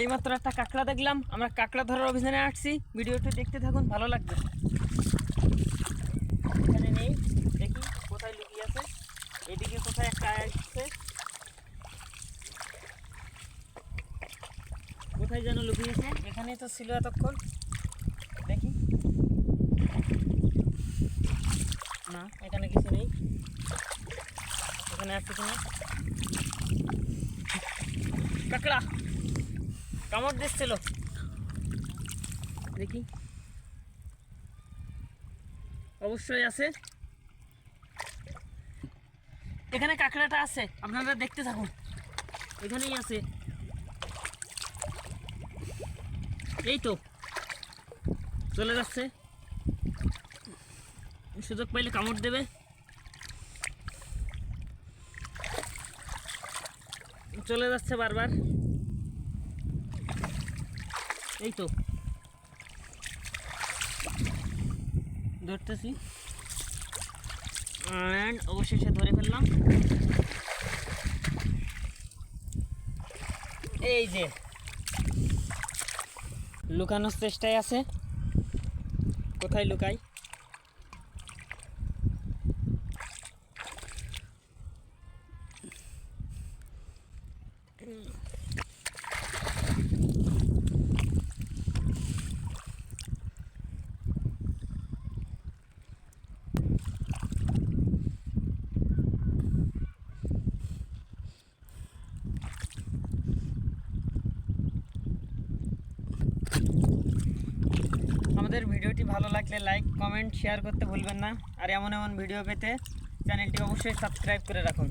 এইমাত্র একটা কাঁকড়া দেখলাম। আমরা কাঁকড়া ধরার অভিযানে আসছি, ভিডিওটি দেখতে থাকুন, ভালো লাগবে। এখানে নেই, দেখি কোথায় লুকিয়ে আছে। এদিকে কোথায় একটা আসছে, কোথায় যেন লুকিয়েছে। এখানে তো ছিল এতক্ষণ, দেখি না, এখানে কিছু নেই। এখানে আছে কিনা, কাঁকড়া কামড় দিচ্ছিল, দেখি অবশ্যই আছে। এখানে কাঁকড়াটা আছে, আপনারা দেখতে থাকুন। এখানেই আছে, এই তো চলে যাচ্ছে, সুযোগ পাইলে কামড় দেবে। চলে যাচ্ছে বারবার, এই তো ধরতেছি, অবশেষে ধরে ফেললাম। এই যে লুকানোর চেষ্টায় আছে, কোথায় লুকাই। আমাদের ভিডিওটি ভালো লাগলে লাইক, কমেন্ট, শেয়ার করতে ভুলবেন না। আর এমন এমন ভিডিও পেতে চ্যানেলটি অবশ্যই সাবস্ক্রাইব করে রাখুন।